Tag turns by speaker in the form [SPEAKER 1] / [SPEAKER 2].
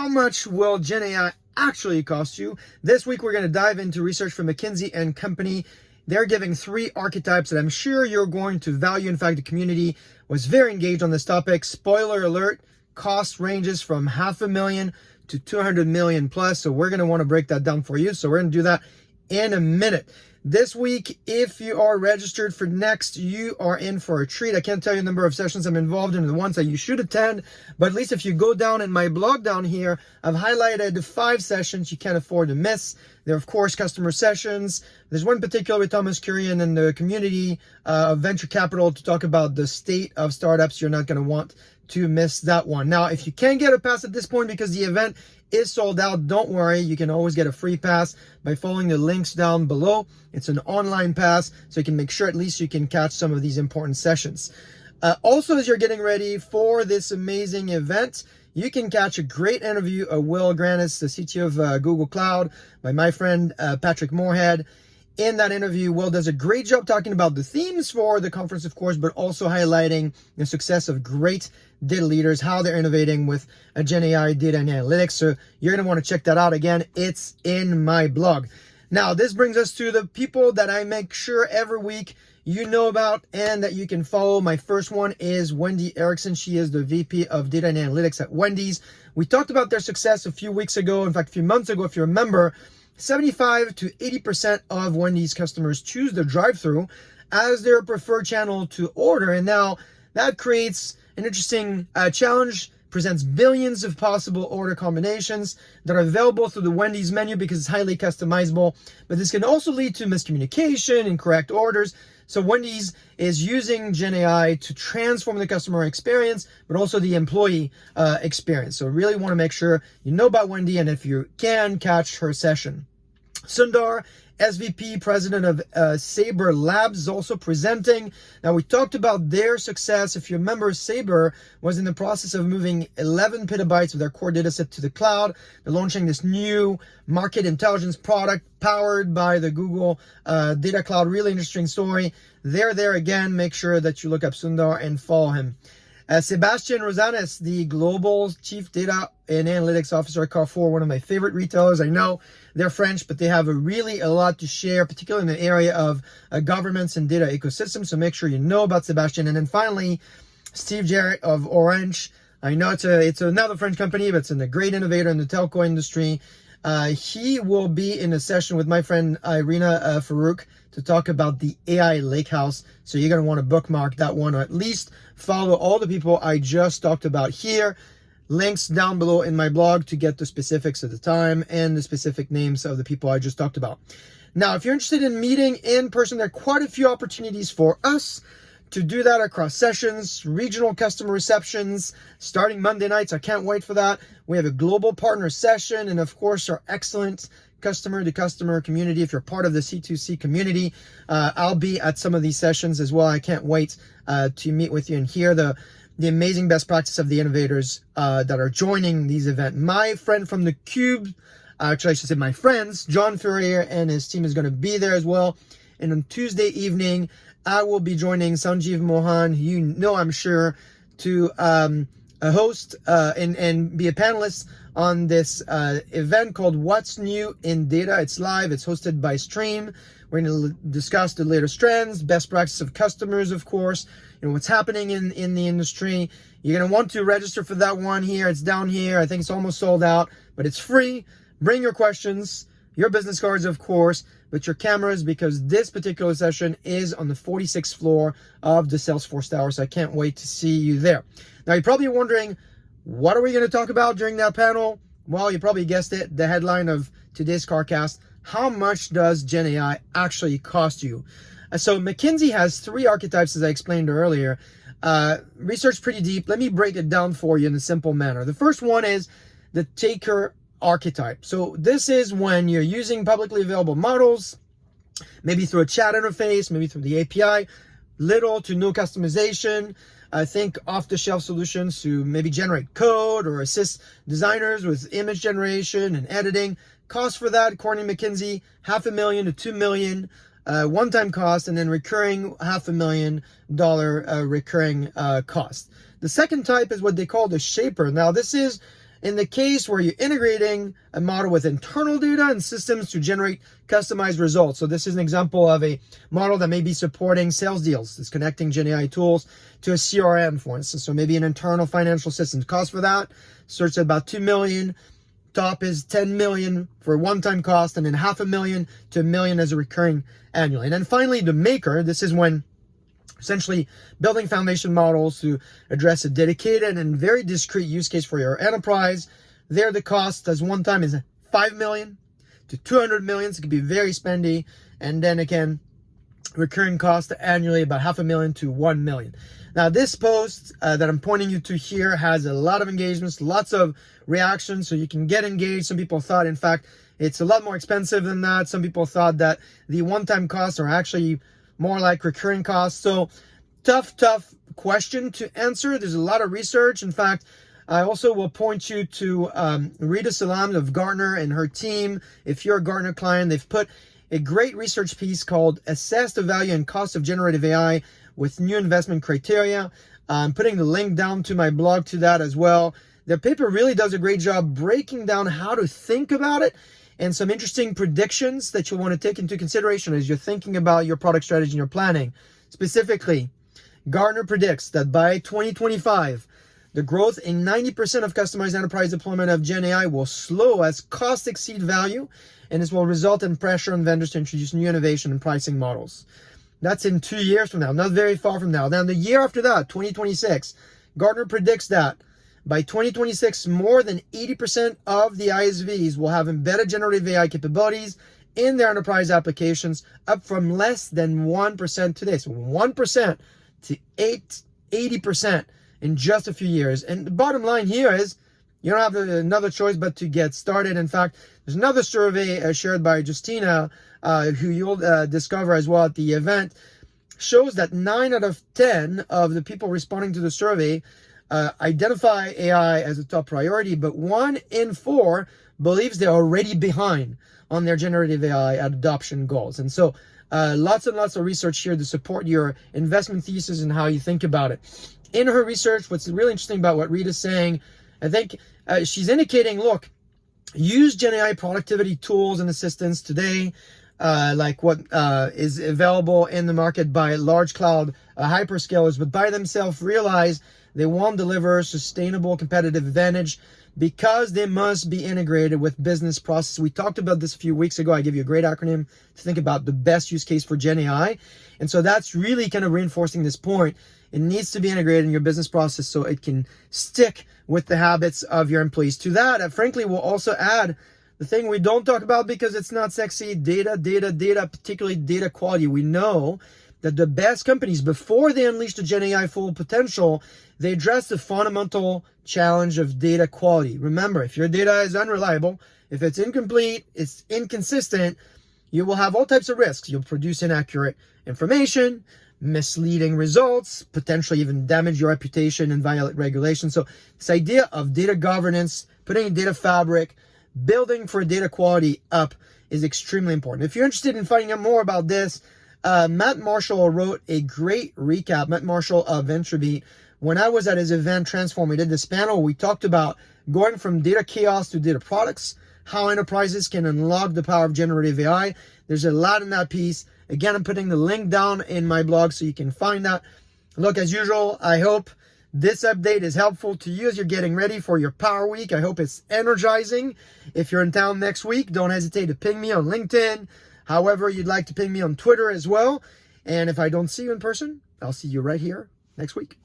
[SPEAKER 1] How much will GenAI actually cost you? This week, we're going to dive into research from McKinsey Company. They're giving 3 archetypes that I'm sure you're going to value. In fact, the community was very engaged on this topic. Spoiler alert, cost ranges from $500,000 to $200 million plus. So we're going to want to break that down for you. So we're going to do that in a minute. This week, if you are registered for Next, you are in for a treat. I can't tell you the number of sessions I'm involved in, the ones that you should attend, but at least if you go down in my blog down here, I've highlighted 5 sessions you can't afford to miss. They're, of course, customer sessions. There's one particular with Thomas Kurian and the community of venture capital to talk about the state of startups. You're not going to want to miss that one. Now, if you can't get a pass at this point because the event is sold out, don't worry. You can always get a free pass by following the links down below. It's an online pass, so you can make sure at least you can catch some of these important sessions. Also, as you're getting ready for this amazing event, you can catch a great interview of Will Grannis, the CTO of Google Cloud, by my friend Patrick Moorhead. In that interview, Will does a great job talking about the themes for the conference, of course, but also highlighting the success of great data leaders, how they're innovating with GenAI data and analytics. So you're going to want to check that out. Again, it's in my blog. Now, this brings us to the people that I make sure every week you know about and that you can follow. My first one is Wendy Erickson. She is the VP of Data and Analytics at Wendy's. We talked about their success a few weeks ago. In fact, a few months ago, if you remember. 75 to 80% of Wendy's customers choose the drive-thru as their preferred channel to order. And now that creates an interesting challenge, presents billions of possible order combinations that are available through the Wendy's menu because it's highly customizable. But this can also lead to miscommunication, incorrect orders. So Wendy's is using GenAI to transform the customer experience, but also the employee experience. So really want to make sure you know about Wendy, and if you can, catch her session. Sundar, SVP, president of Sabre Labs, is also presenting. Now, we talked about their success. If you remember, Sabre was in the process of moving 11 petabytes of their core data set to the cloud. They're launching this new market intelligence product powered by the Google Data Cloud. Really interesting story. They're there again. Make sure that you look up Sundar and follow him. Sebastian Rosanes, the Global Chief Data and Analytics Officer at Carrefour, one of my favorite retailers. I know they're French, but they have a lot to share, particularly in the area of governments and data ecosystems. So make sure you know about Sebastian. And then finally, Steve Jarrett of Orange. I know it's another French company, but it's a great innovator in the telco industry. He will be in a session with my friend Irina Farouk to talk about the AI Lakehouse. So you're going to want to bookmark that one, or at least follow all the people I just talked about here. Links down below in my blog to get the specifics of the time and the specific names of the people I just talked about. Now, if you're interested in meeting in person, there are quite a few opportunities for us to do that across sessions, regional customer receptions, starting Monday nights. I can't wait for that. We have a global partner session, and of course, our excellent customer-to-customer community. If you're part of the C2C community, I'll be at some of these sessions as well. I can't wait to meet with you and hear the amazing best practice of the innovators that are joining these events. My friend from the Cube, actually I should say my friends, John Ferrier and his team is going to be there as well. And on Tuesday evening, I will be joining Sanjeev Mohan, who you know I'm sure, to host and be a panelist on this event called What's New in Data. It's live. It's hosted by Stream. We're going to discuss the latest trends, best practices of customers, of course, what's happening in the industry. You're going to want to register for that one here. It's down here. I think it's almost sold out, but it's free. Bring your questions, your business cards, of course, but your cameras, because this particular session is on the 46th floor of the Salesforce Tower. So I can't wait to see you there. Now, you're probably wondering, what are we going to talk about during that panel? Well, you probably guessed it. The headline of today's CarCast: how much does GenAI actually cost you? So McKinsey has 3 archetypes, as I explained earlier. Research pretty deep. Let me break it down for you in a simple manner. The first one is the taker archetype. So this is when you're using publicly available models, maybe through a chat interface, maybe through the API, little to no customization. I think off-the-shelf solutions to maybe generate code or assist designers with image generation and editing. Cost for that, according to McKinsey, $500,000 to $2 million, one-time cost, and then recurring $500,000 recurring cost. The second type is what they call the shaper. Now, this is in the case where you're integrating a model with internal data and systems to generate customized results. So this is an example of a model that may be supporting sales deals. It's connecting GenAI tools to a CRM, for instance. So maybe an internal financial system. Cost for that starts at about $2 million. Top is $10 million for a one-time cost, and then $500,000 to $1 million as a recurring annually. And then finally, the maker. This is when essentially building foundation models to address a dedicated and very discrete use case for your enterprise. There, the cost as one time is $5 million to $200 million. So it could be very spendy. And then again, recurring cost annually about $500,000 to $1 million. Now, this post that I'm pointing you to here has a lot of engagements, lots of reactions, so you can get engaged. Some people thought, in fact, it's a lot more expensive than that. Some people thought that the one-time costs are actually more like recurring costs. So tough question to answer. There's a lot of research. In fact, I also will point you to Rita Salam of Gartner and her team. If you're a Gartner client, they've put a great research piece called Assess the Value and Cost of Generative AI with New Investment Criteria. I'm putting the link down to my blog to that as well. The paper really does a great job breaking down how to think about it and some interesting predictions that you'll want to take into consideration as you're thinking about your product strategy and your planning. Specifically, Gartner predicts that by 2025, the growth in 90% of customized enterprise deployment of GenAI will slow as costs exceed value, and this will result in pressure on vendors to introduce new innovation and pricing models. That's in 2 years from now, not very far from now. Then the year after that, 2026, Gartner predicts that by 2026, more than 80% of the ISVs will have embedded generative AI capabilities in their enterprise applications, up from less than 1% today. So 1% to 80% in just a few years. And the bottom line here is you don't have another choice but to get started. In fact, there's another survey shared by Justina, who you'll discover as well at the event, shows that 9 out of 10 of the people responding to the survey identify AI as a top priority, but 1 in 4 believes they're already behind on their generative AI adoption goals. And so lots and lots of research here to support your investment thesis and how you think about it. In her research, what's really interesting about what Rita's saying, I think she's indicating, look, use GenAI productivity tools and assistants today, like what is available in the market by large cloud hyperscalers, but by themselves realize they won't deliver sustainable competitive advantage because they must be integrated with business processes. We talked about this a few weeks ago. I gave you a great acronym to think about the best use case for GenAI. And so that's really kind of reinforcing this point. It needs to be integrated in your business process so it can stick with the habits of your employees. To that, frankly, we'll also add the thing we don't talk about because it's not sexy, data, particularly data quality. We know that the best companies, before they unleash the GenAI full potential, they address the fundamental challenge of data quality. Remember, if your data is unreliable, if it's incomplete, it's inconsistent, you will have all types of risks. You'll produce inaccurate information, misleading results, potentially even damage your reputation and violate regulations. So this idea of data governance, putting a data fabric, building for data quality up is extremely important. If you're interested in finding out more about this, Matt Marshall wrote a great recap. Matt Marshall of VentureBeat. When I was at his event, Transform, we did this panel. We talked about going from data chaos to data products, how enterprises can unlock the power of generative AI. There's a lot in that piece. Again, I'm putting the link down in my blog so you can find that. Look, as usual, I hope this update is helpful to you as you're getting ready for your Power Week. I hope it's energizing. If you're in town next week, don't hesitate to ping me on LinkedIn. However, you'd like to ping me on Twitter as well. And if I don't see you in person, I'll see you right here next week.